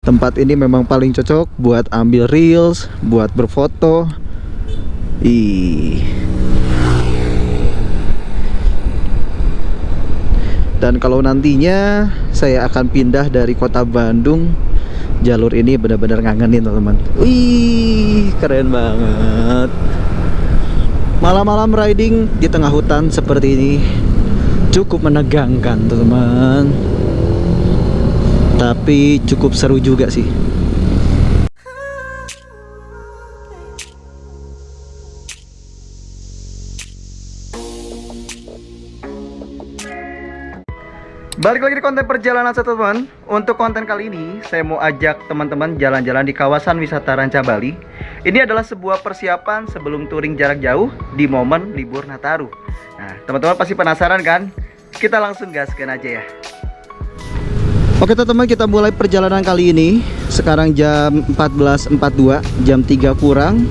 Tempat ini memang paling cocok buat ambil reels, buat berfoto. Dan kalau nantinya saya akan pindah dari kota Bandung, jalur ini benar-benar ngangenin teman-teman. Wih, keren banget. Malam-malam riding di tengah hutan seperti ini cukup menegangkan teman-teman, tapi cukup seru juga sih. Balik lagi di konten perjalanan teman-teman. Untuk konten kali ini saya mau ajak teman-teman jalan-jalan di kawasan wisata Ranca Bali. Ini adalah sebuah persiapan sebelum touring jarak jauh di momen libur Nataru. Nah teman-teman pasti penasaran kan? Kita langsung gaskan aja ya. Oke teman-teman, kita mulai perjalanan kali ini. Sekarang jam 14.42, jam 3 kurang.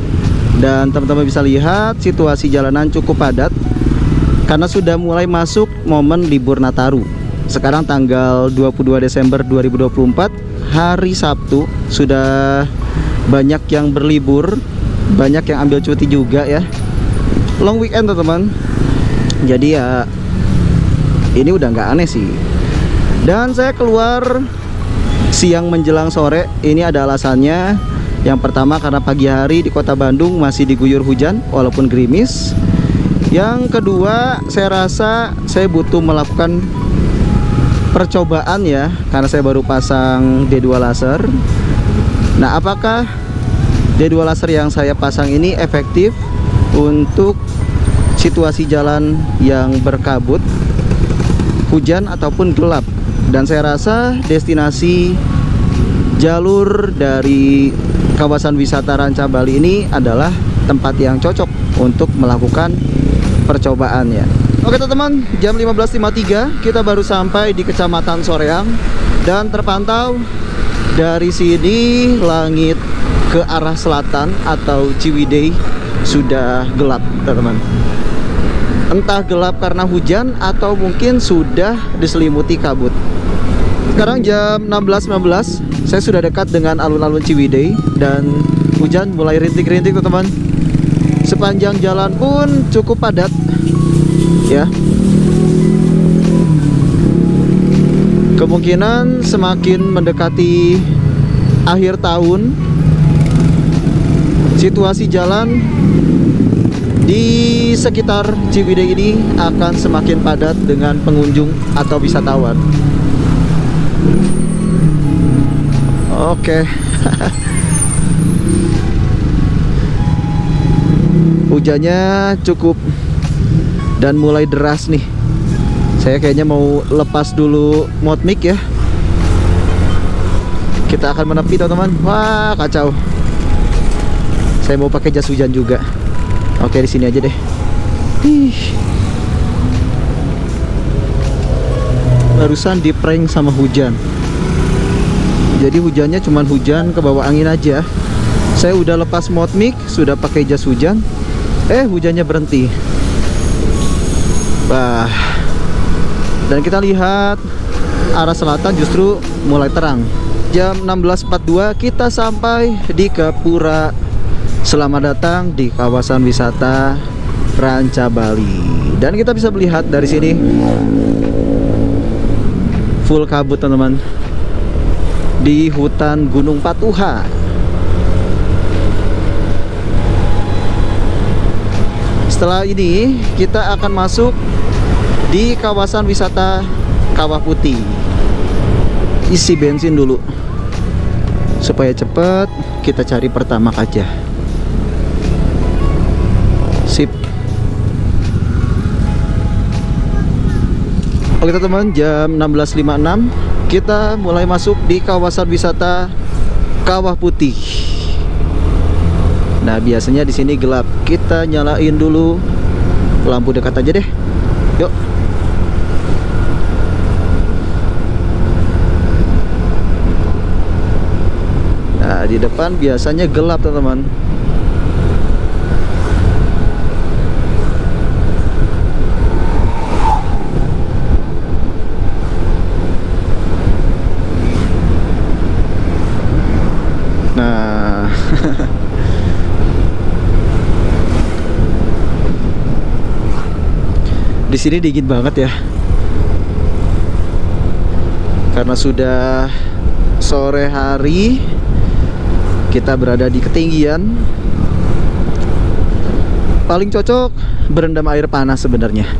Dan teman-teman bisa lihat situasi jalanan cukup padat karena sudah mulai masuk momen libur Nataru. Sekarang tanggal 22 Desember 2024, hari Sabtu. Sudah banyak yang berlibur, banyak yang ambil cuti juga ya. Long weekend teman-teman. Jadi ya ini udah nggak aneh sih. Dan saya keluar siang menjelang sore. Ini ada alasannya. Yang pertama karena pagi hari di kota Bandung masih diguyur hujan walaupun gerimis. Yang kedua saya rasa saya butuh melakukan percobaan ya, karena saya baru pasang D2 laser. Nah apakah D2 laser yang saya pasang ini efektif untuk situasi jalan yang berkabut, hujan ataupun gelap? Dan saya rasa destinasi jalur dari kawasan wisata Ranca Bali ini adalah tempat yang cocok untuk melakukan percobaannya. Oke teman-teman, jam 15.53 kita baru sampai di Kecamatan Soreang. Dan terpantau dari sini langit ke arah selatan atau Ciwidey sudah gelap teman-teman. Entah gelap karena hujan atau mungkin sudah diselimuti kabut. Sekarang jam 16.19, saya sudah dekat dengan alun-alun Ciwidey dan hujan mulai rintik-rintik teman-teman. Sepanjang jalan pun cukup padat ya. Kemungkinan semakin mendekati akhir tahun, situasi jalan di sekitar Ciwidey ini akan semakin padat dengan pengunjung atau wisatawan. Oke. Hujannya cukup dan mulai deras nih. Saya kayaknya mau lepas dulu mod mic ya. Kita akan menepi teman-teman. Wah kacau. Saya mau pakai jas hujan juga. Oke di sini aja deh. Barusan di prank sama hujan. Jadi hujannya cuman hujan ke bawah angin aja. Saya udah lepas mod mic, sudah pakai jas hujan. Hujannya berhenti. Bah. Dan kita lihat arah selatan justru mulai terang. Jam 16.42 kita sampai di Gapura. Selamat datang di kawasan wisata Ranca Bali. Dan kita bisa melihat dari sini full kabut teman-teman. Di hutan Gunung Patuha. Setelah ini kita akan masuk di kawasan wisata Kawah Putih. Isi bensin dulu supaya cepat. Kita cari pertamax aja. Sip. Oke teman-teman, jam 16.56 kita mulai masuk di kawasan wisata Kawah Putih. Nah biasanya di sini gelap. Kita nyalain dulu lampu dekat aja deh. Yuk. Nah di depan biasanya gelap teman-teman. Di sini dingin banget ya. Karena sudah sore hari, kita berada di ketinggian. Paling cocok berendam air panas sebenarnya.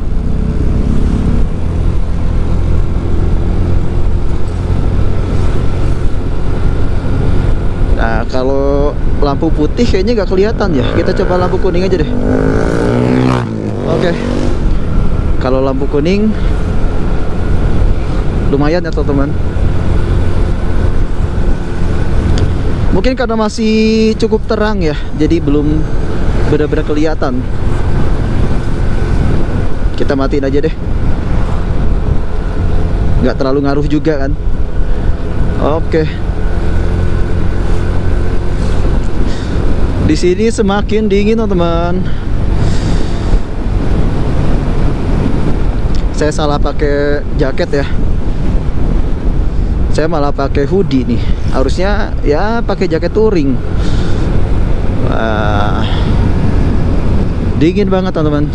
Nah, kalau lampu putih kayaknya nggak kelihatan ya. Kita coba lampu kuning aja deh. Oke. Kalau lampu kuning lumayan ya teman-teman. Mungkin karena masih cukup terang ya, jadi belum benar-benar kelihatan. Kita matiin aja deh. Nggak terlalu ngaruh juga kan. Oke. Di sini semakin dingin teman-teman. Saya salah pakai jaket ya. Saya malah pakai hoodie nih. Harusnya ya pakai jaket touring. Wah, dingin banget teman-teman.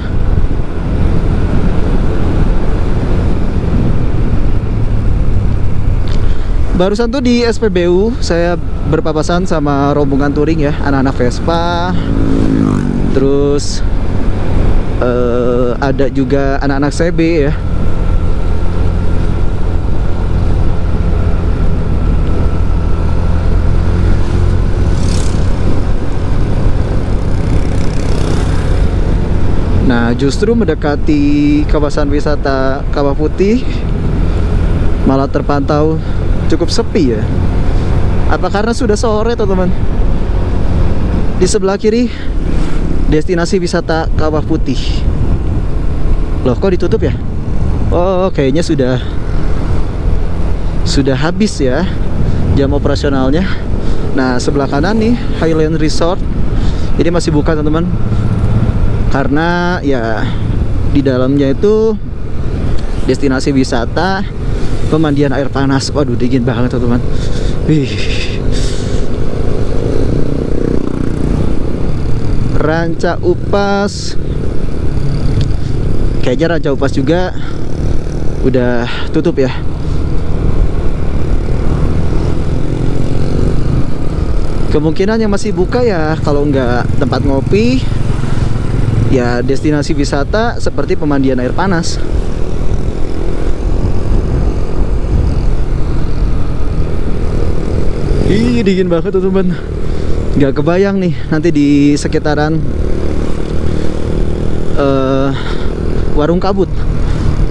Barusan tuh di SPBU saya berpapasan sama rombongan touring ya, anak-anak Vespa. Terus ada juga anak-anak CB ya. Nah, justru mendekati kawasan wisata Kawah Putih malah terpantau cukup sepi ya. Apa karena sudah sore teman-teman? Di sebelah kiri destinasi wisata Kawah Putih. Loh, kok ditutup ya? Oh, kayaknya sudah habis ya jam operasionalnya. Nah, sebelah kanan nih Highland Resort. Ini masih buka teman-teman. Karena ya di dalamnya itu destinasi wisata pemandian air panas. Waduh, dingin banget teman-teman. Ranca Upas. Kayaknya Ranca Upas juga udah tutup ya. Kemungkinan yang masih buka ya kalau nggak tempat ngopi, ya destinasi wisata seperti pemandian air panas. Ih, dingin banget teman-teman. Nggak kebayang nih nanti di sekitaran Warung Kabut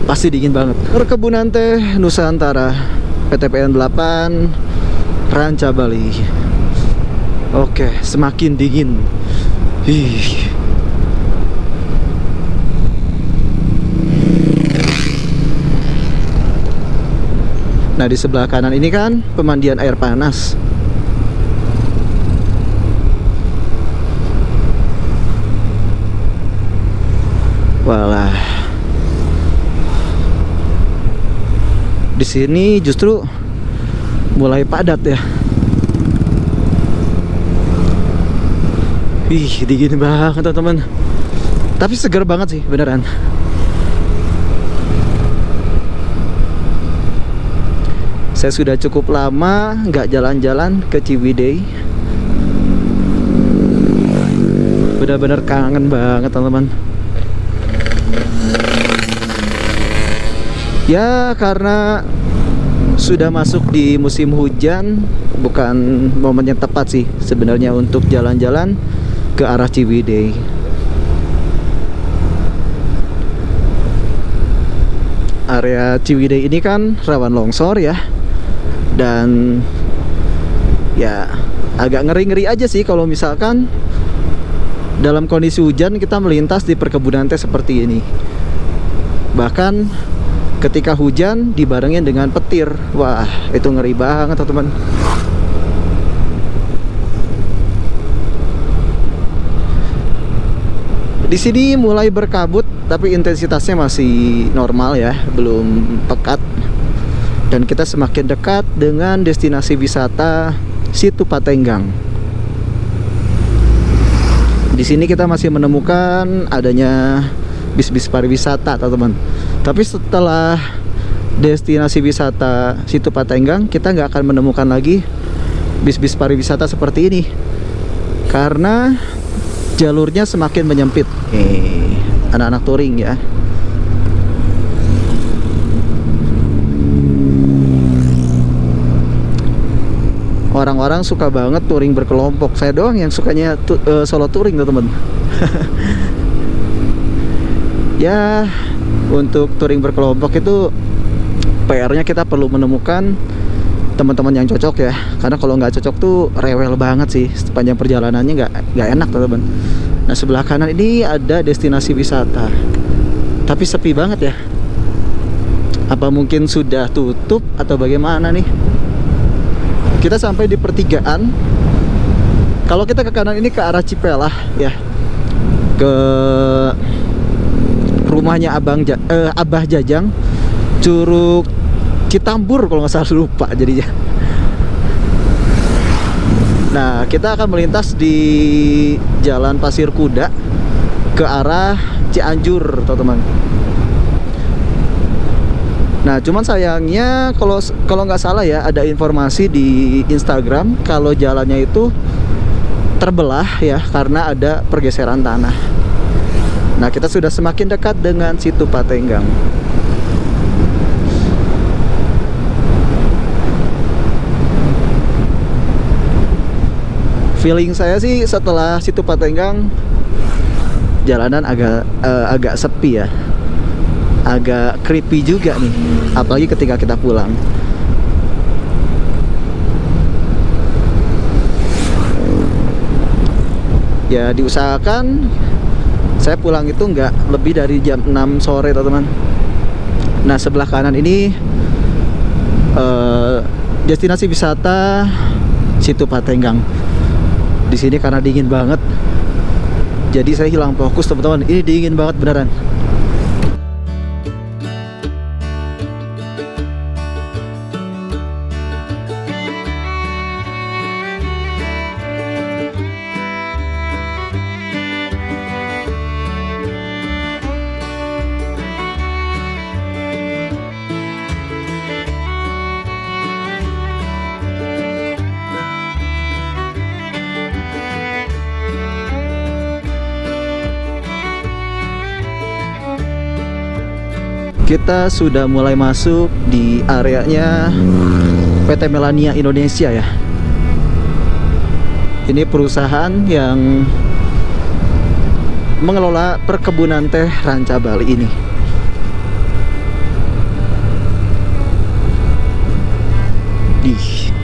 pasti dingin banget. Perkebunan Teh Nusantara PTPN 8 Ranca Bali. Oke, semakin dingin. Nah, di sebelah kanan ini kan pemandian air panas. Walah. Di sini justru mulai padat ya. Dingin banget teman-teman. Tapi segar banget sih beneran. Saya sudah cukup lama nggak jalan-jalan ke Ciwidey. Benar-benar kangen banget teman-teman. Ya karena sudah masuk di musim hujan, bukan momen yang tepat sih sebenarnya untuk jalan-jalan ke arah Ciwidey. Area Ciwidey ini kan rawan longsor ya. Dan ya agak ngeri-ngeri aja sih kalau misalkan dalam kondisi hujan kita melintas di perkebunan teh seperti ini. Bahkan ketika hujan dibarengin dengan petir. Wah, itu ngeri banget teman-teman. Di sini mulai berkabut tapi intensitasnya masih normal ya, belum pekat. Dan kita semakin dekat dengan destinasi wisata Situ Patenggang. Di sini kita masih menemukan adanya bis-bis pariwisata teman-teman. Tapi setelah destinasi wisata Situ Patenggang, kita nggak akan menemukan lagi bis-bis pariwisata seperti ini karena jalurnya semakin menyempit. Anak-anak touring ya. Orang-orang suka banget touring berkelompok. Saya doang yang sukanya solo touring teman-teman. Ya, untuk touring berkelompok itu PR-nya kita perlu menemukan teman-teman yang cocok ya. Karena kalau nggak cocok tuh rewel banget sih, sepanjang perjalanannya nggak enak teman-teman. Nah, sebelah kanan ini ada destinasi wisata, tapi sepi banget ya. Apa mungkin sudah tutup atau bagaimana nih? Kita sampai di pertigaan. Kalau kita ke kanan ini ke arah Cipelah ya, ke rumahnya Abah Jajang, Curug Citambur kalau nggak salah, lupa jadinya. Nah, kita akan melintas di Jalan Pasir Kuda ke arah Cianjur teman-teman. Nah, cuman sayangnya kalau nggak salah ya, ada informasi di Instagram kalau jalannya itu terbelah ya karena ada pergeseran tanah. Nah, kita sudah semakin dekat dengan Situ Patenggang. Feeling saya sih setelah Situ Patenggang jalanan agak sepi ya. Agak creepy juga nih, apalagi ketika kita pulang. Ya, diusahakan saya pulang itu nggak lebih dari jam 6 sore teman-teman. Nah, sebelah kanan ini destinasi wisata Situ Patenggang. Di sini karena dingin banget, jadi saya hilang fokus teman-teman. Ini dingin banget beneran. Kita sudah mulai masuk di areanya PT Melania Indonesia ya. Ini perusahaan yang mengelola perkebunan teh Ranca Bali ini.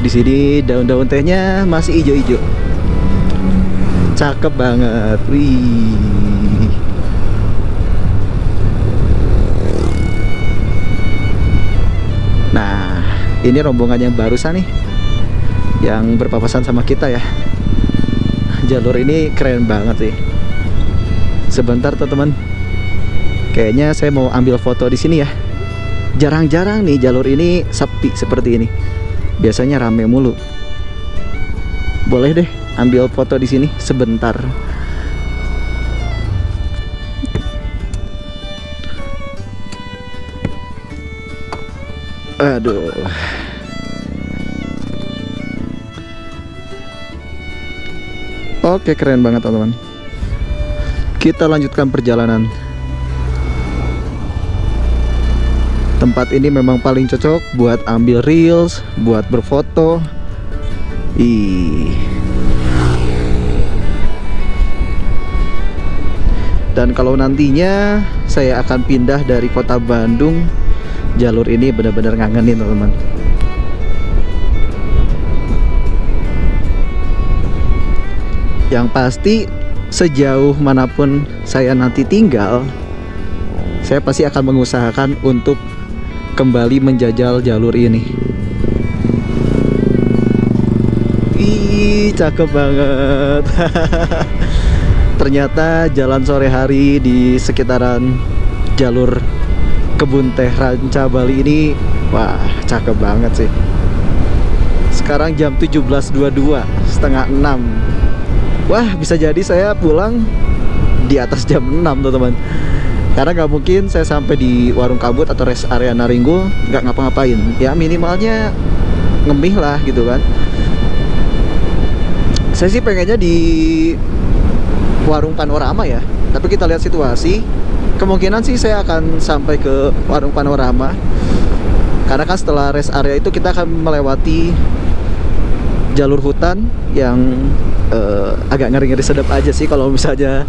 Di sini daun-daun tehnya masih hijau-hijau. Cakep banget. Wih. Nah, ini rombongan yang barusan nih, yang berpapasan sama kita ya. Jalur ini keren banget sih. Sebentar teman-teman, kayaknya saya mau ambil foto di sini ya. Jarang-jarang nih jalur ini sepi seperti ini. Biasanya rame mulu. Boleh deh ambil foto di sini sebentar. Aduh. Oke, keren banget teman-teman. Kita lanjutkan perjalanan. Tempat ini memang paling cocok buat ambil reels, buat berfoto. Dan kalau nantinya saya akan pindah dari kota Bandung, jalur ini benar-benar ngangenin teman-teman. Yang pasti sejauh manapun saya nanti tinggal, saya pasti akan mengusahakan untuk kembali menjajal jalur ini. Ih, cakep banget. Ternyata jalan sore hari di sekitaran jalur kebun teh Ranca Bali ini, wah, cakep banget sih. Sekarang jam 17.22, setengah 6. Wah, bisa jadi saya pulang di atas jam 6 teman-teman. Karena nggak mungkin saya sampai di warung kabut atau rest area Naringgo nggak ngapa-ngapain. Ya minimalnya ngemih lah gitu kan. Saya sih pengennya di warung Panorama ya. Tapi kita lihat situasi. Kemungkinan sih saya akan sampai ke warung Panorama. Karena kan setelah rest area itu kita akan melewati jalur hutan yang agak ngeri-ngeri sedap aja sih kalau misalnya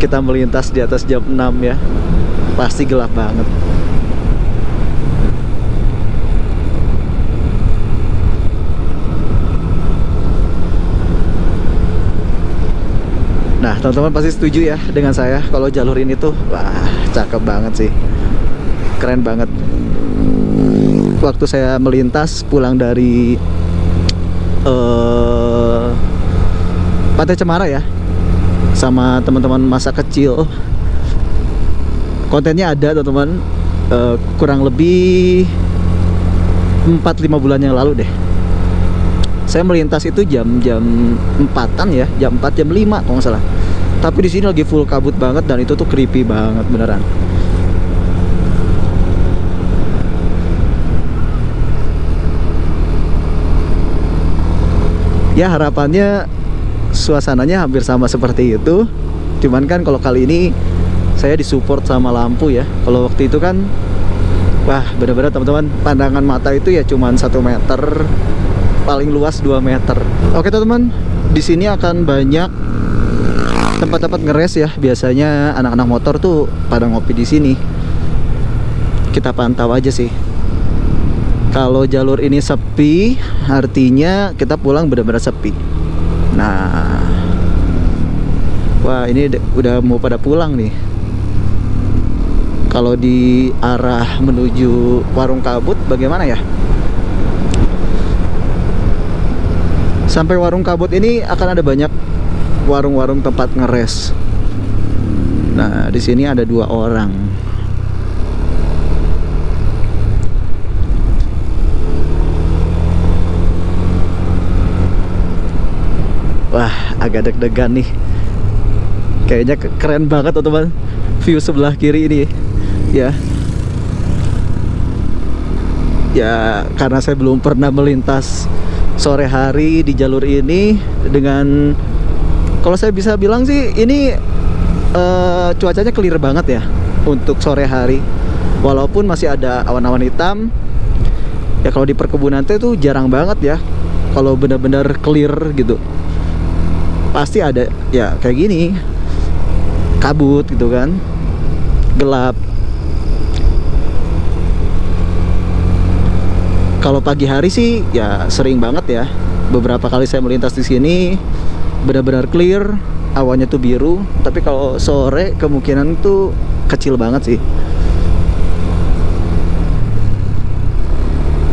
kita melintas di atas jam 6 ya. Pasti gelap banget. Nah, teman-teman pasti setuju ya dengan saya kalau jalur ini tuh wah, cakep banget sih. Keren banget. Waktu saya melintas pulang dari Pantai Cemara ya, sama teman-teman masa kecil. Kontennya ada teman-teman, kurang lebih 4-5 bulan yang lalu deh. Saya melintas itu jam 4-an ya, jam 4 jam 5 kalau nggak salah. Tapi di sini lagi full kabut banget dan itu tuh creepy banget beneran. Ya harapannya suasananya hampir sama seperti itu. Cuman kan kalau kali ini saya disupport sama lampu ya. Kalau waktu itu kan wah bener-bener teman-teman, pandangan mata itu ya cuman 1 meter, paling luas 2 meter. Oke teman-teman, di sini akan banyak tempat-tempat ngeres ya. Biasanya anak-anak motor tuh pada ngopi di sini. Kita pantau aja sih. Kalau jalur ini sepi, artinya kita pulang benar-benar sepi. Nah, wah ini udah mau pada pulang nih. Kalau di arah menuju warung kabut bagaimana ya? Sampai warung kabut ini akan ada banyak warung-warung tempat ngeres. Nah, di sini ada 2 orang. Wah, agak deg-degan nih. Kayaknya keren banget teman-teman. View sebelah kiri ini ya. Ya, karena saya belum pernah melintas sore hari di jalur ini dengan, kalau saya bisa bilang sih ini cuacanya clear banget ya untuk sore hari. Walaupun masih ada awan-awan hitam. Ya kalau di perkebunan itu jarang banget ya kalau benar-benar clear gitu. Pasti ada ya kayak gini, kabut gitu kan, gelap. Kalau pagi hari sih ya sering banget ya. Beberapa kali saya melintas di sini benar-benar clear, awannya tuh biru. Tapi kalau sore kemungkinan tuh kecil banget sih.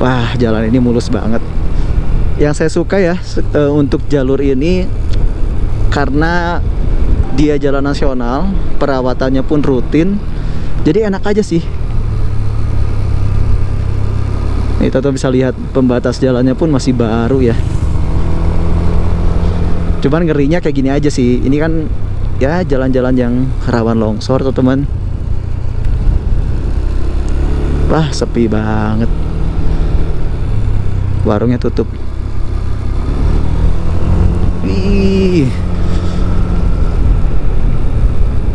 Wah, jalan ini mulus banget. Yang saya suka ya untuk jalur ini karena dia jalan nasional, perawatannya pun rutin, jadi enak aja sih. Nih teman-teman bisa lihat pembatas jalannya pun masih baru ya. Cuman ngerinya kayak gini aja sih. Ini kan ya jalan-jalan yang rawan longsor teman-teman. Wah, sepi banget. Warungnya tutup. Wih,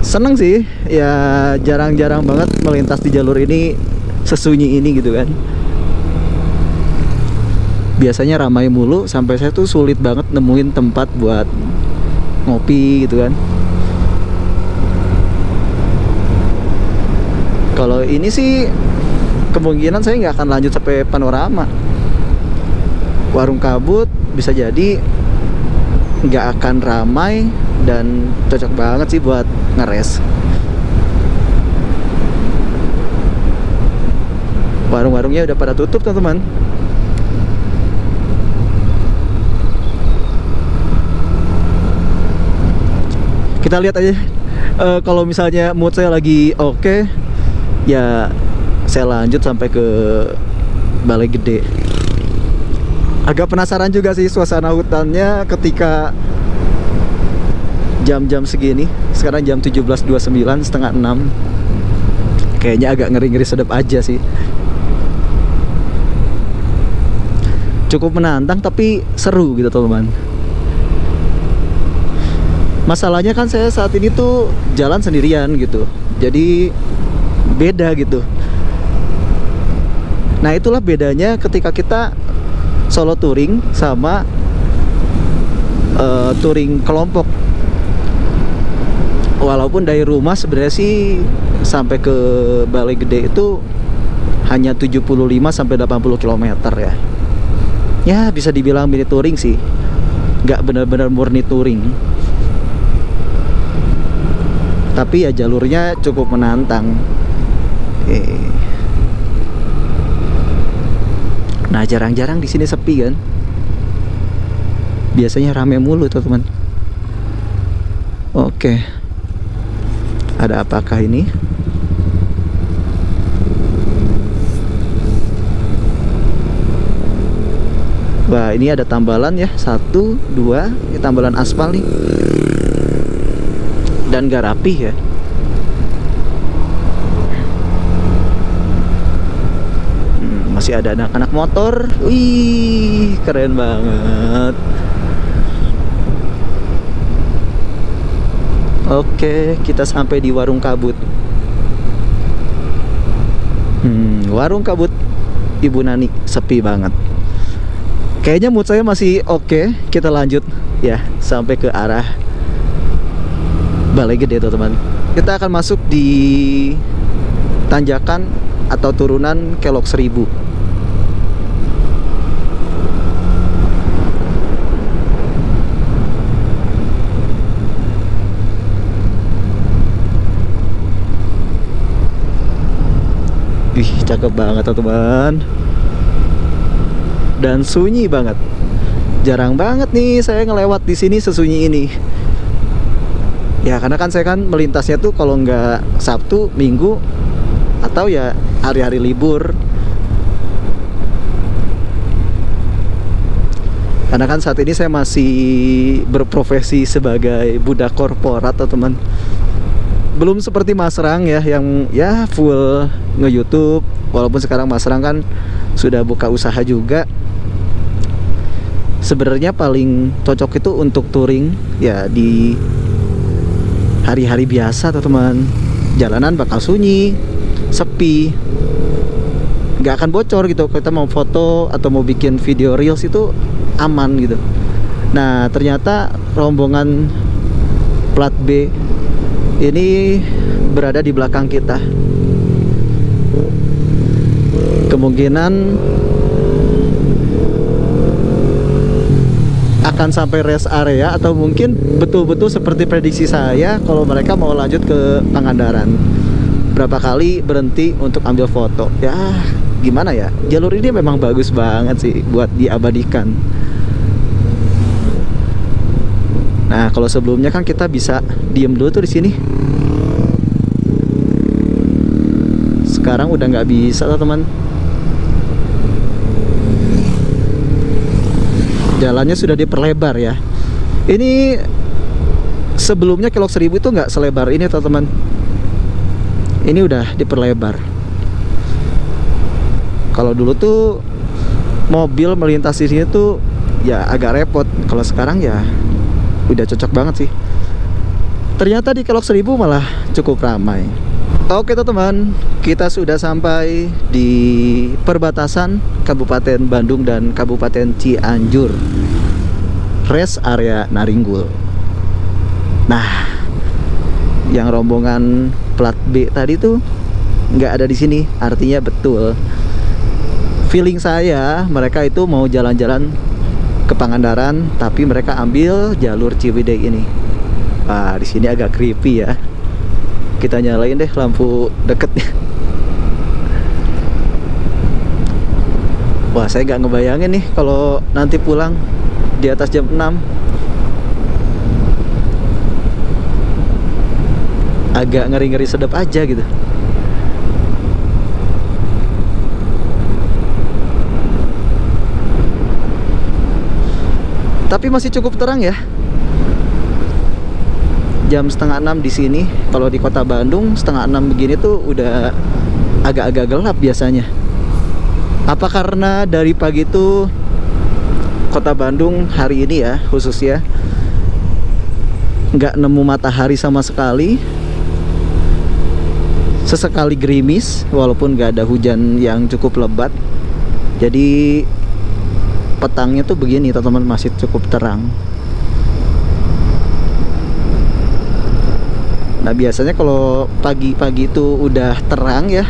seneng sih ya, jarang-jarang banget melintas di jalur ini sesunyi ini gitu kan. Biasanya ramai mulu sampai saya tuh sulit banget nemuin tempat buat ngopi gitu kan. Kalau ini sih kemungkinan saya nggak akan lanjut sampai Panorama. Warung kabut bisa jadi nggak akan ramai dan cocok banget sih buat ngeres. Warung-warungnya udah pada tutup teman-teman. Kita lihat aja. Kalau misalnya mood saya lagi oke, ya saya lanjut sampai ke Balai Gede. Agak penasaran juga sih suasana hutannya ketika jam-jam segini. Sekarang jam 17.29, setengah 6. kayaknya agak ngeri-ngeri sedap aja sih. Cukup menantang tapi seru gitu teman-teman. Masalahnya kan saya saat ini tuh jalan sendirian gitu, jadi beda gitu. Nah itulah bedanya ketika kita solo touring sama touring kelompok. Walaupun dari rumah sebenarnya sih sampai ke Balai Gede itu hanya 75 sampai 80 km ya. Ya bisa dibilang mini touring sih, nggak benar-benar murni touring. Tapi ya jalurnya cukup menantang. Nah jarang-jarang di sini sepi kan. Biasanya rame mulu teman-teman. Oke. Ada apakah ini? Wah ini ada tambalan ya. 1, 2. Ini tambalan aspal nih. Dan gak rapih ya. Masih ada anak-anak motor. Wih, keren banget. Oke, kita sampai di Warung Kabut. Warung Kabut Ibu Nani sepi banget. Kayaknya mood saya masih oke. Kita lanjut ya sampai ke arah Balai Gede teman-teman. Kita akan masuk di tanjakan atau turunan Kelok 1000. Wih, cakep banget teman-teman. Dan sunyi banget. Jarang banget nih saya ngelewat di sini sesunyi ini. Ya karena kan saya kan melintasnya tuh kalau nggak Sabtu, Minggu, atau ya hari-hari libur. Karena kan saat ini saya masih berprofesi sebagai budak korporat teman. Belum seperti Mas Rang ya yang ya full nge-YouTube. Walaupun sekarang Mas Rang kan sudah buka usaha juga. Sebenarnya paling cocok itu untuk touring ya di hari-hari biasa teman. Jalanan bakal sunyi, sepi, nggak akan bocor gitu. Kita mau foto atau mau bikin video reels itu aman gitu. Nah ternyata rombongan plat B ini berada di belakang kita. Kemungkinan akan sampai rest area atau mungkin betul-betul seperti prediksi saya kalau mereka mau lanjut ke Pangandaran. Berapa kali berhenti untuk ambil foto. Ya gimana ya, jalur ini memang bagus banget sih buat diabadikan. Nah kalau sebelumnya kan kita bisa diem dulu tuh di sini. Sekarang udah nggak bisa teman. Jalannya sudah diperlebar ya. Ini sebelumnya Kelok 1000 itu nggak selebar ini teman-teman. Ini udah diperlebar. Kalau dulu tuh mobil melintas di sini tuh ya agak repot. Kalau sekarang ya udah cocok banget sih. Ternyata di Kelok 1000 malah cukup ramai. Oke teman-teman, kita sudah sampai di perbatasan Kabupaten Bandung dan Kabupaten Cianjur, rest area Naringgul. Nah, yang rombongan plat B tadi tuh nggak ada di sini, artinya betul. Feeling saya mereka itu mau jalan-jalan ke Pangandaran, tapi mereka ambil jalur Ciwidey ini. Wah, di sini agak creepy ya. Kita nyalain deh lampu deketnya. Wah saya gak ngebayangin nih kalau nanti pulang di atas jam 6. Agak ngeri-ngeri sedap aja gitu. Tapi masih cukup terang ya. jam setengah 6 di sini. Kalau di kota Bandung setengah 6 begini tuh udah agak-agak gelap biasanya. Apa karena dari pagi tuh kota Bandung hari ini ya khususnya nggak nemu matahari sama sekali. Sesekali gerimis walaupun nggak ada hujan yang cukup lebat. Jadi petangnya tuh begini teman-teman, masih cukup terang. Nah biasanya kalau pagi-pagi itu udah terang ya,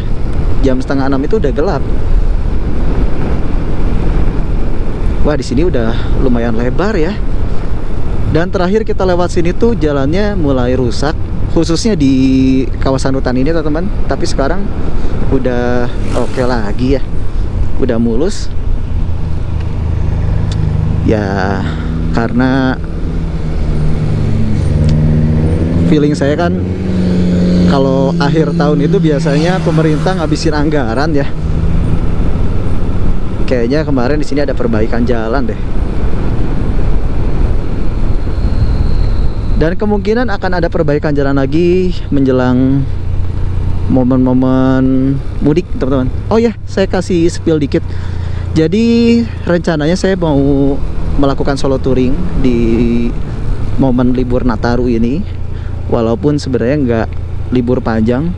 jam setengah 6 itu udah gelap. Wah di sini udah lumayan lebar ya. Dan terakhir kita lewat sini tuh jalannya mulai rusak, khususnya di kawasan hutan ini teman-teman. Tapi sekarang udah oke lagi ya, udah mulus. Ya karena feeling saya kan kalau akhir tahun itu biasanya pemerintah ngabisin anggaran ya. Kayaknya kemarin di sini ada perbaikan jalan deh. Dan kemungkinan akan ada perbaikan jalan lagi menjelang momen-momen mudik teman-teman. Oh ya, saya kasih spill dikit. Jadi rencananya saya mau melakukan solo touring di momen libur Nataru ini. Walaupun sebenarnya nggak libur panjang,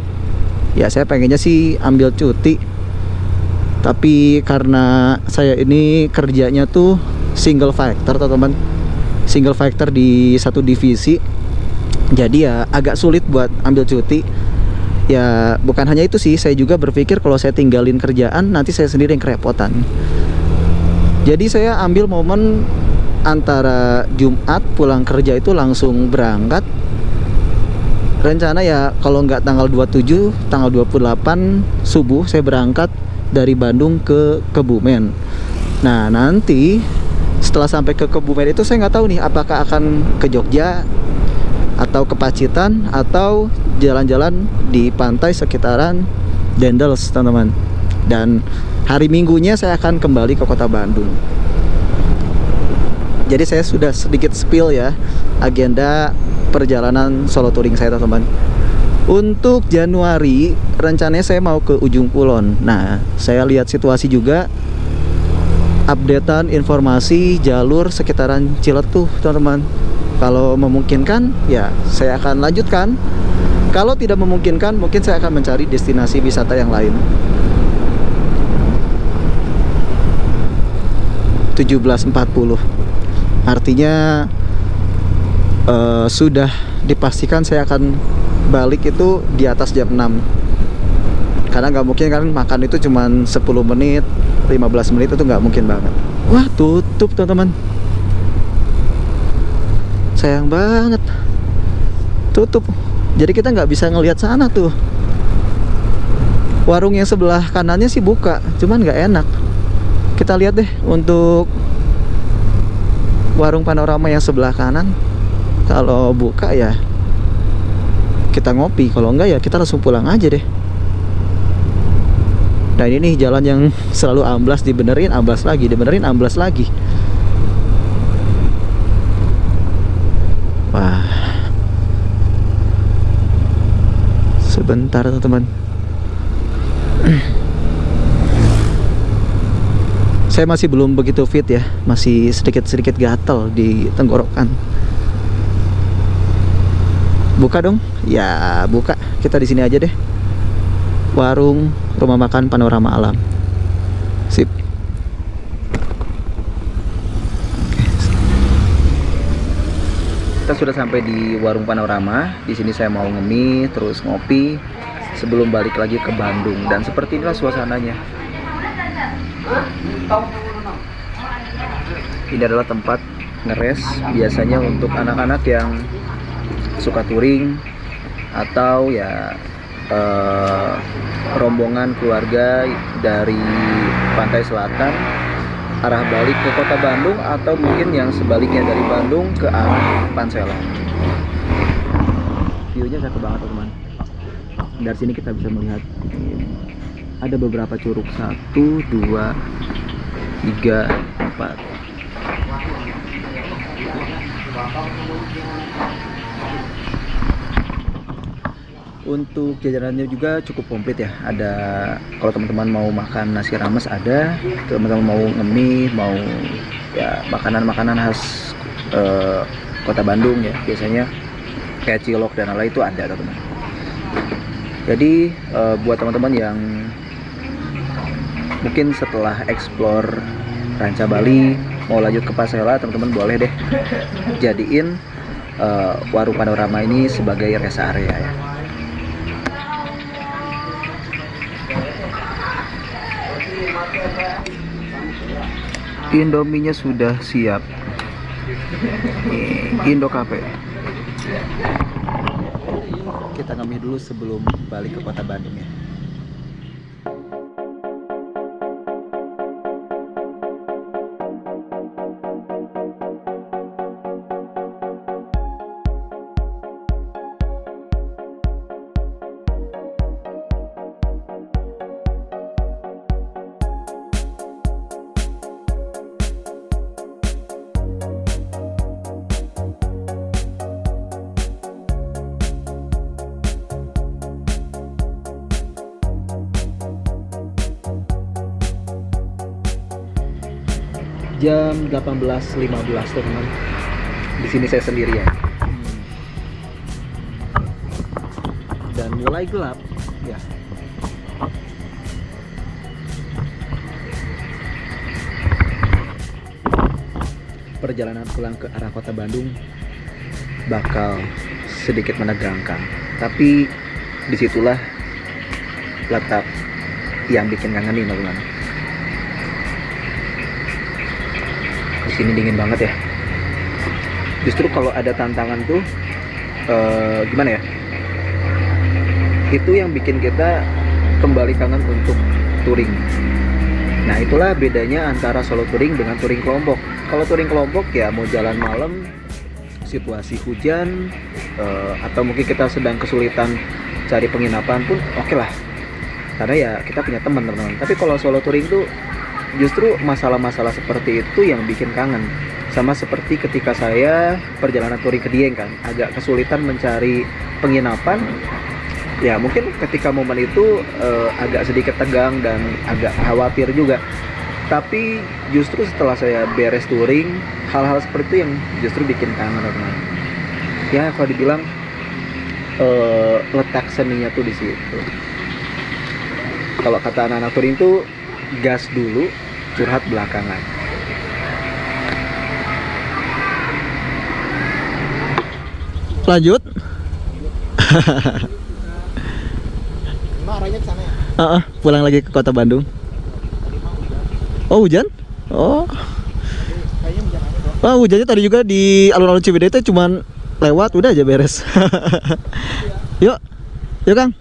ya saya pengennya sih ambil cuti. Tapi karena saya ini kerjanya tuh single factor teman-teman, single factor di satu divisi, jadi ya agak sulit buat ambil cuti. Ya bukan hanya itu sih, saya juga berpikir kalau saya tinggalin kerjaan nanti saya sendiri yang kerepotan. Jadi saya ambil momen antara Jumat pulang kerja itu langsung berangkat. Rencana ya kalau nggak tanggal 27, tanggal 28 subuh saya berangkat dari Bandung ke Kebumen. Nah nanti setelah sampai ke Kebumen itu saya nggak tahu nih apakah akan ke Jogja atau ke Pacitan atau jalan-jalan di pantai sekitaran Dendels teman-teman. Dan hari Minggunya saya akan kembali ke kota Bandung. Jadi saya sudah sedikit spill ya agenda perjalanan solo touring saya teman-teman. Untuk Januari rencananya saya mau ke Ujung Kulon. Nah saya lihat situasi juga, updatean informasi jalur sekitaran Ciletuh teman-teman. Kalau memungkinkan ya saya akan lanjutkan. Kalau tidak memungkinkan mungkin saya akan mencari destinasi wisata yang lain. 17.40 artinya sudah dipastikan saya akan balik itu di atas jam 6. Karena nggak mungkin kan makan itu cuma 10 menit 15 menit, itu nggak mungkin banget. Wah tutup teman-teman, sayang banget tutup. Jadi kita nggak bisa ngelihat sana tuh. Warung yang sebelah kanannya sih buka, cuman nggak enak. Kita lihat deh untuk warung panorama yang sebelah kanan. Kalau buka ya kita ngopi, kalau enggak ya kita langsung pulang aja deh. Nah ini nih jalan yang selalu amblas, dibenerin amblas lagi, dibenerin amblas lagi. Wah sebentar teman-teman. Saya masih belum begitu fit ya, masih sedikit-sedikit gatal di tenggorokan. Buka dong, ya buka. Kita di sini aja deh. Warung rumah makan panorama alam. Sip. Kita sudah sampai di warung panorama. Di sini saya mau ngemih, terus ngopi sebelum balik lagi ke Bandung. Dan seperti inilah suasananya. Ini adalah tempat ngeres biasanya untuk anak-anak yang suka touring atau ya rombongan keluarga dari pantai selatan arah balik ke kota Bandung, atau mungkin yang sebaliknya dari Bandung ke arah Pansela. View-nya cakep banget teman-teman. Dari sini kita bisa melihat ada beberapa curug, 1, 2, 3, 4. Untuk jajanannya juga cukup komplit ya. Ada, kalau teman-teman mau makan nasi rames ada, teman-teman mau ngemih, mau ya makanan-makanan khas Kota Bandung ya, biasanya kayak cilok dan lain-lain itu ada teman-teman. Jadi buat teman-teman yang mungkin setelah explore Ranca Bali mau lanjut ke Pasela, teman-teman boleh deh jadiin warung Panorama ini sebagai rest area ya. Indominya sudah siap. Indo Cafe. Kita ngemih dulu sebelum balik ke Kota Bandung ya. Jam 18.15 teman. Di sini saya sendirian. Dan mulai gelap ya. Perjalanan pulang ke arah Kota Bandung bakal sedikit menegangkan, tapi disitulah letak yang bikin ngangenin teman-teman. Di sini dingin banget ya. Justru kalau ada tantangan tuh gimana ya? Itu yang bikin kita kembali kangen untuk touring. Nah, itulah bedanya antara solo touring dengan touring kelompok. Kalau touring kelompok ya mau jalan malam, situasi hujan, atau mungkin kita sedang kesulitan cari penginapan pun oke lah. Karena ya kita punya teman teman-teman. Tapi kalau solo touring tuh justru masalah-masalah seperti itu yang bikin kangen. Sama seperti ketika saya perjalanan touring ke Dieng kan, agak kesulitan mencari penginapan. Ya mungkin ketika momen itu agak sedikit tegang dan agak khawatir juga. Tapi justru setelah saya beres touring, hal-hal seperti itu yang justru bikin kangen teman-teman. Ya kalau dibilang letak seninya tuh di situ. Kalau kata anak-anak touring tuh gas dulu, curhat belakangan. Lanjut. Arahnya ke sana ya? Pulang lagi ke Kota Bandung. Oh hujan? Oh. Kayaknya hujan aja doang. Wah, hujannya tadi juga di alun-alun Ciwidey itu cuman lewat udah aja beres. Yuk. Yuk, Kang.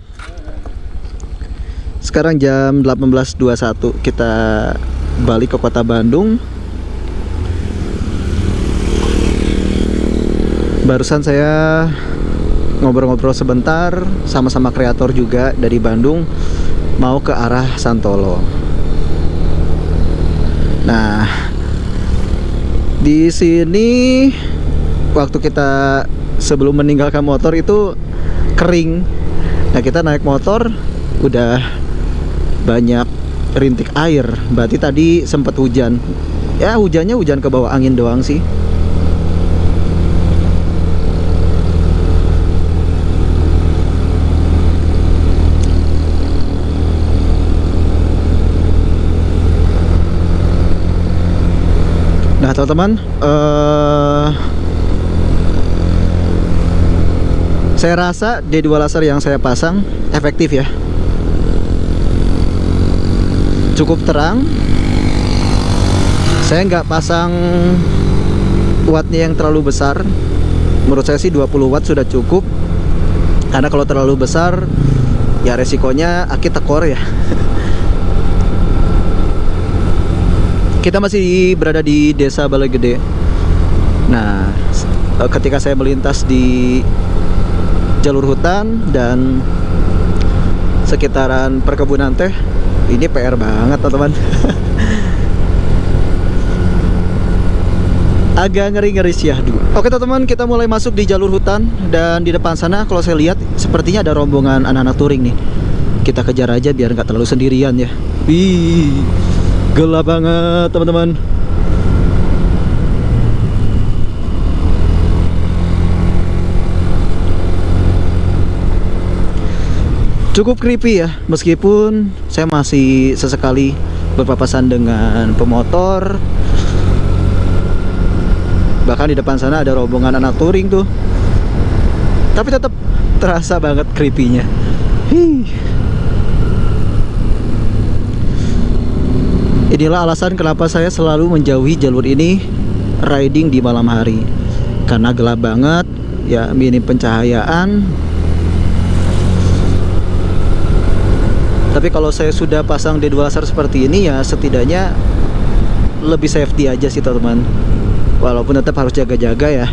Sekarang jam 18.21, kita balik ke Kota Bandung. Barusan saya ngobrol-ngobrol sebentar sama-sama kreator juga dari Bandung mau ke arah Santolo. Nah, di sini waktu kita sebelum meninggalkan motor itu kering. Nah, kita naik motor udah banyak rintik air. Berarti tadi sempat hujan. Ya hujannya hujan ke bawah angin doang sih. Nah teman-teman, saya rasa D2 laser yang saya pasang efektif ya. Cukup terang. Saya nggak pasang wattnya yang terlalu besar. Menurut saya sih 20 watt sudah cukup. Karena kalau terlalu besar ya resikonya aki tekor ya. Kita masih berada di Desa Balai Gede. Nah, ketika saya melintas di jalur hutan dan sekitaran perkebunan teh, ini PR banget teman-teman. agak ngeri-ngeri syahdu. Oke teman-teman, kita mulai masuk di jalur hutan. Dan di depan sana kalau saya lihat sepertinya ada rombongan anak-anak touring nih. Kita kejar aja biar nggak terlalu sendirian ya. Wih, gelap banget teman-teman. Cukup creepy ya, meskipun saya masih sesekali berpapasan dengan pemotor. Bahkan di depan sana ada rombongan anak touring tuh. Tapi tetap terasa banget creepy-nya. Inilah alasan kenapa saya selalu menjauhi jalur ini riding di malam hari. Karena gelap banget, ya minim pencahayaan. Tapi kalau saya sudah pasang D2 laser seperti ini ya setidaknya lebih safety aja sih teman-teman. Walaupun tetap harus jaga-jaga ya.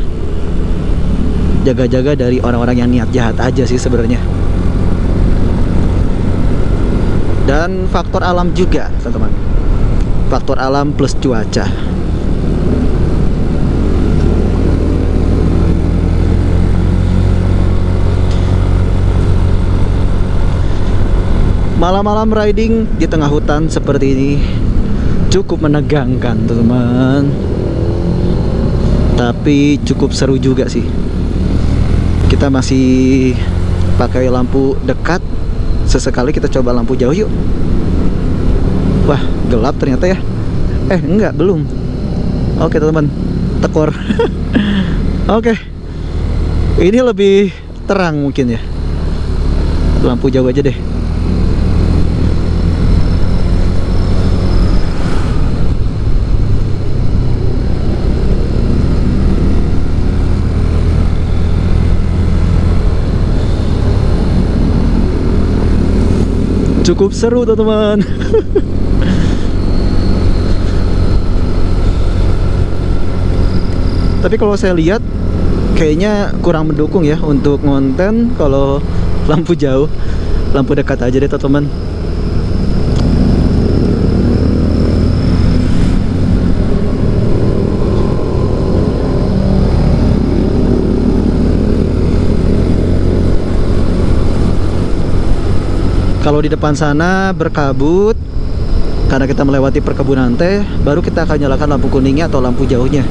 Jaga-jaga dari orang-orang yang niat jahat aja sih sebenarnya. Dan faktor alam juga teman-teman. Faktor alam plus cuaca. Malam-malam riding di tengah hutan seperti ini cukup menegangkan teman-teman. Tapi cukup seru juga sih. Kita masih pakai lampu dekat. Sesekali kita coba lampu jauh yuk. Wah, gelap ternyata ya. Enggak, belum. Oke teman-teman, tekor. Oke. Ini lebih terang mungkin ya. Lampu jauh aja deh. Cukup seru teman-teman. Tapi kalau saya lihat kayaknya kurang mendukung ya untuk konten kalau lampu jauh. Lampu dekat aja deh teman-teman. Kalau di depan sana berkabut karena kita melewati perkebunan teh, baru kita akan nyalakan lampu kuningnya atau lampu jauhnya.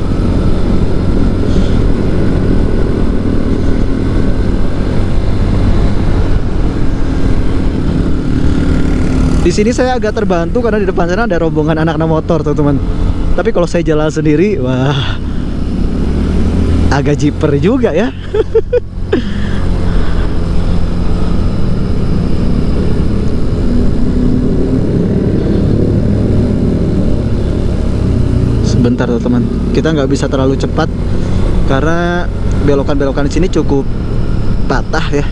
Di sini saya agak terbantu karena di depan sana ada rombongan anak-anak motor, teman-teman. Tapi kalau saya jalan sendiri, wah, agak jiper juga ya. Sebentar teman-teman, kita nggak bisa terlalu cepat karena belokan-belokan di sini cukup patah ya.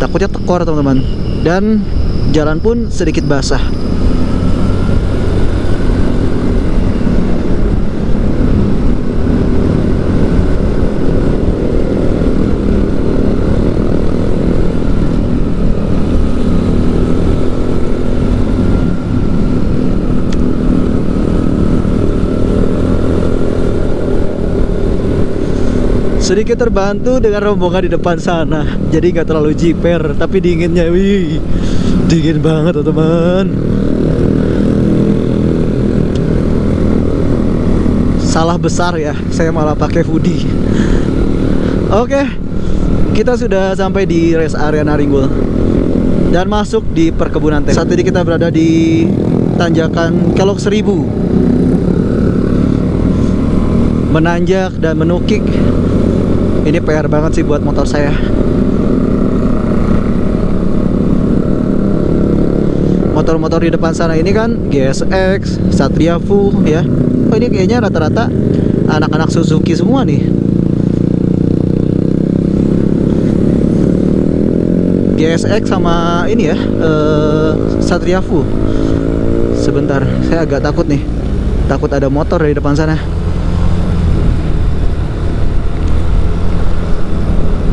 Takutnya tekor teman-teman, dan jalan pun sedikit basah. Sedikit terbantu dengan rombongan di depan sana, jadi nggak terlalu jiper. Tapi dinginnya, wih, dingin banget teman-teman. Salah besar ya, saya malah pakai hoodie. Oke, kita sudah sampai di rest area Naringgul dan masuk di perkebunan teh. Saat ini kita berada di tanjakan Kelok 1000. Menanjak dan menukik. Ini PR banget sih buat motor saya. Motor-motor di depan sana ini kan GSX, Satria Fu ya. Oh, ini kayaknya rata-rata anak-anak Suzuki semua nih. GSX sama ini ya, Satria Fu. Sebentar, saya agak takut nih. Takut ada motor dari depan sana.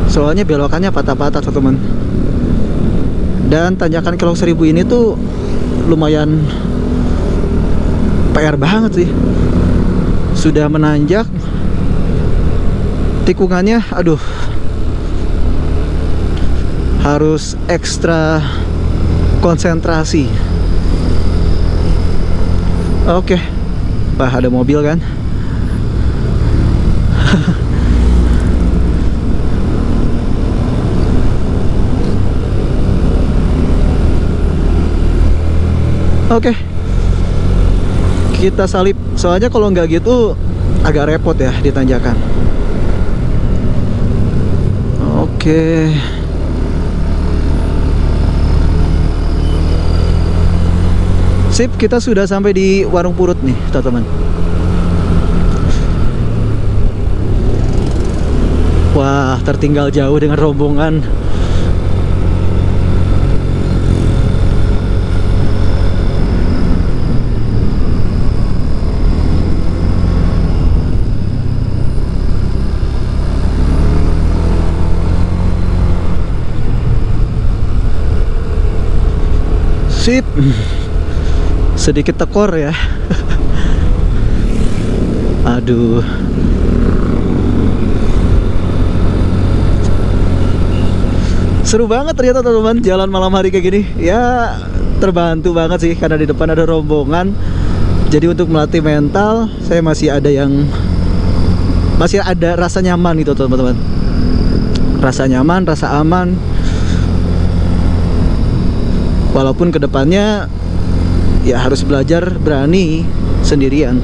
Soalnya belokannya patah-patah teman-teman. Dan tanjakan Kelok 1000 ini tuh lumayan PR banget sih. sudah menanjak. Tikungannya aduh, harus ekstra konsentrasi. Oke. Wah, ada mobil kan. Oke, kita salip. Soalnya kalau nggak gitu agak repot ya di tanjakan. Oke. Sip, kita sudah sampai di warung purut nih, teman-teman. Wah, tertinggal jauh dengan rombongan. Sip. Sedikit tekor ya. Aduh. Seru banget ternyata teman-teman, jalan malam hari kayak gini. Ya terbantu banget sih karena di depan ada rombongan. Jadi untuk melatih mental, saya masih ada rasa nyaman gitu teman-teman. Rasa nyaman, rasa aman. Walaupun kedepannya ya harus belajar berani sendirian.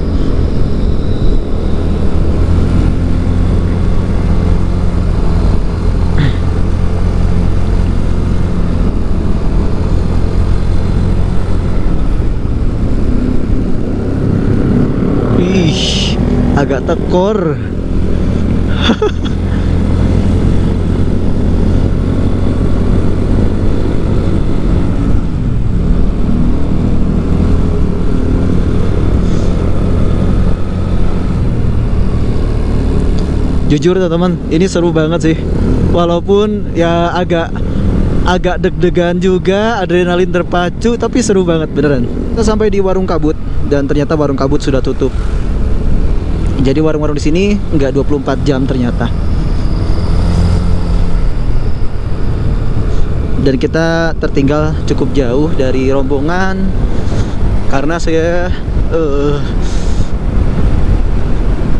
Ih, agak tekor. Jujur teman-teman, ini seru banget sih. Walaupun ya agak deg-degan juga, adrenalin terpacu, tapi seru banget beneran. Kita sampai di warung kabut dan ternyata warung kabut sudah tutup. Jadi warung-warung di sini nggak 24 jam ternyata. Dan kita tertinggal cukup jauh dari rombongan karena saya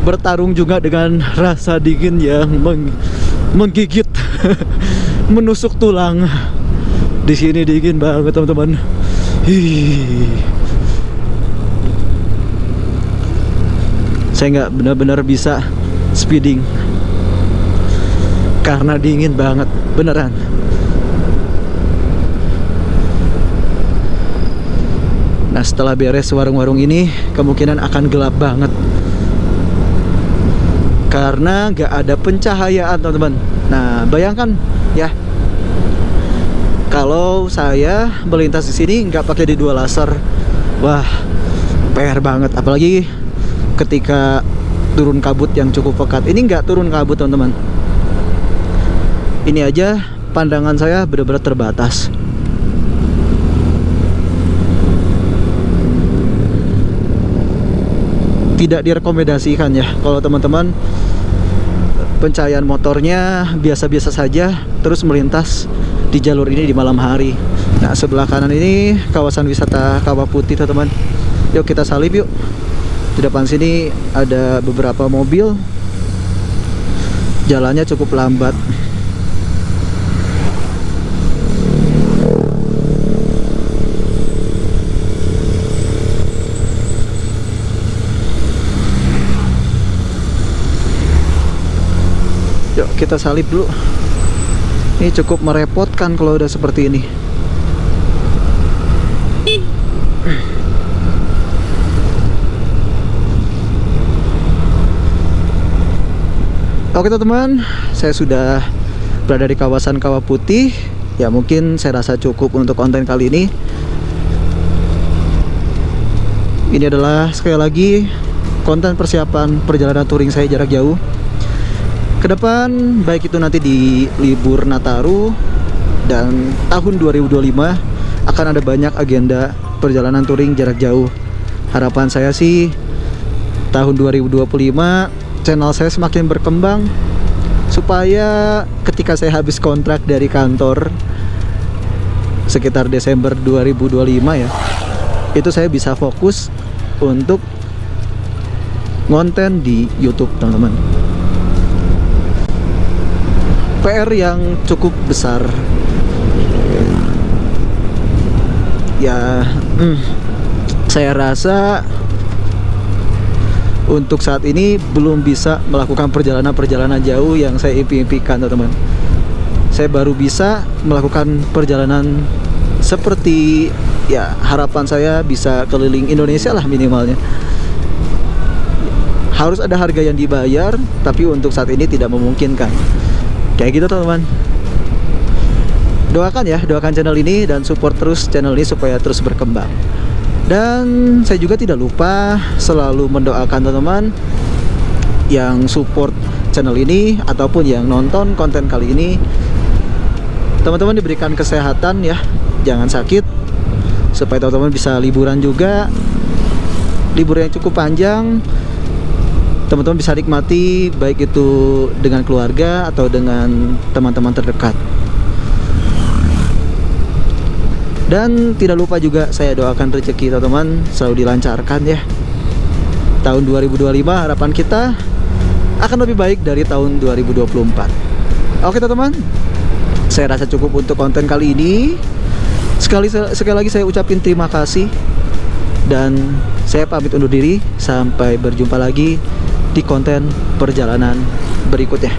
bertarung juga dengan rasa dingin yang menggigit, menusuk tulang. Di sini dingin banget teman-teman. Saya nggak benar-benar bisa speeding karena dingin banget, beneran. Nah, setelah beres warung-warung ini, kemungkinan akan gelap banget karena nggak ada pencahayaan teman-teman. Nah, bayangkan ya, kalau saya melintas di sini nggak pakai di dua laser, wah, PR banget. Apalagi ketika turun kabut yang cukup pekat. Ini nggak turun kabut teman-teman. Ini aja pandangan saya benar-benar terbatas. Tidak direkomendasikan ya kalau teman-teman pencahayaan motornya biasa-biasa saja terus melintas di jalur ini di malam hari. Nah, sebelah kanan ini kawasan wisata Kawah Putih teman-teman. Yuk kita salip yuk. Di depan sini ada beberapa mobil, jalannya cukup lambat. Yuk kita salip dulu. Ini cukup merepotkan kalau udah seperti ini. Oke teman-teman, saya sudah berada di kawasan Kawah Putih. Ya mungkin saya rasa cukup untuk konten kali ini. Ini adalah sekali lagi konten persiapan perjalanan touring saya jarak jauh. Kedepan, baik itu nanti di libur Nataru dan tahun 2025 akan ada banyak agenda perjalanan touring jarak jauh. Harapan saya sih tahun 2025 channel saya semakin berkembang, supaya ketika saya habis kontrak dari kantor sekitar Desember 2025 ya, itu saya bisa fokus untuk konten di YouTube, teman-teman. PR yang cukup besar ya. Saya rasa untuk saat ini belum bisa melakukan perjalanan jauh yang saya impikan, teman-teman. Saya baru bisa melakukan perjalanan seperti ya harapan saya bisa keliling Indonesia lah minimalnya. Harus ada harga yang dibayar, tapi untuk saat ini tidak memungkinkan. Kayak gitu, teman-teman. Doakan ya, doakan channel ini dan support terus channel ini supaya terus berkembang. Dan saya juga tidak lupa selalu mendoakan teman-teman yang support channel ini ataupun yang nonton konten kali ini, teman-teman diberikan kesehatan ya, jangan sakit, supaya teman-teman bisa liburan juga, liburan yang cukup panjang, teman-teman bisa nikmati baik itu dengan keluarga atau dengan teman-teman terdekat. Dan tidak lupa juga saya doakan rezeki teman-teman selalu dilancarkan ya. Tahun 2025 harapan kita akan lebih baik dari tahun 2024. Oke teman-teman, saya rasa cukup untuk konten kali ini. Sekali lagi saya ucapin terima kasih, dan saya pamit undur diri. Sampai berjumpa lagi di konten perjalanan berikutnya.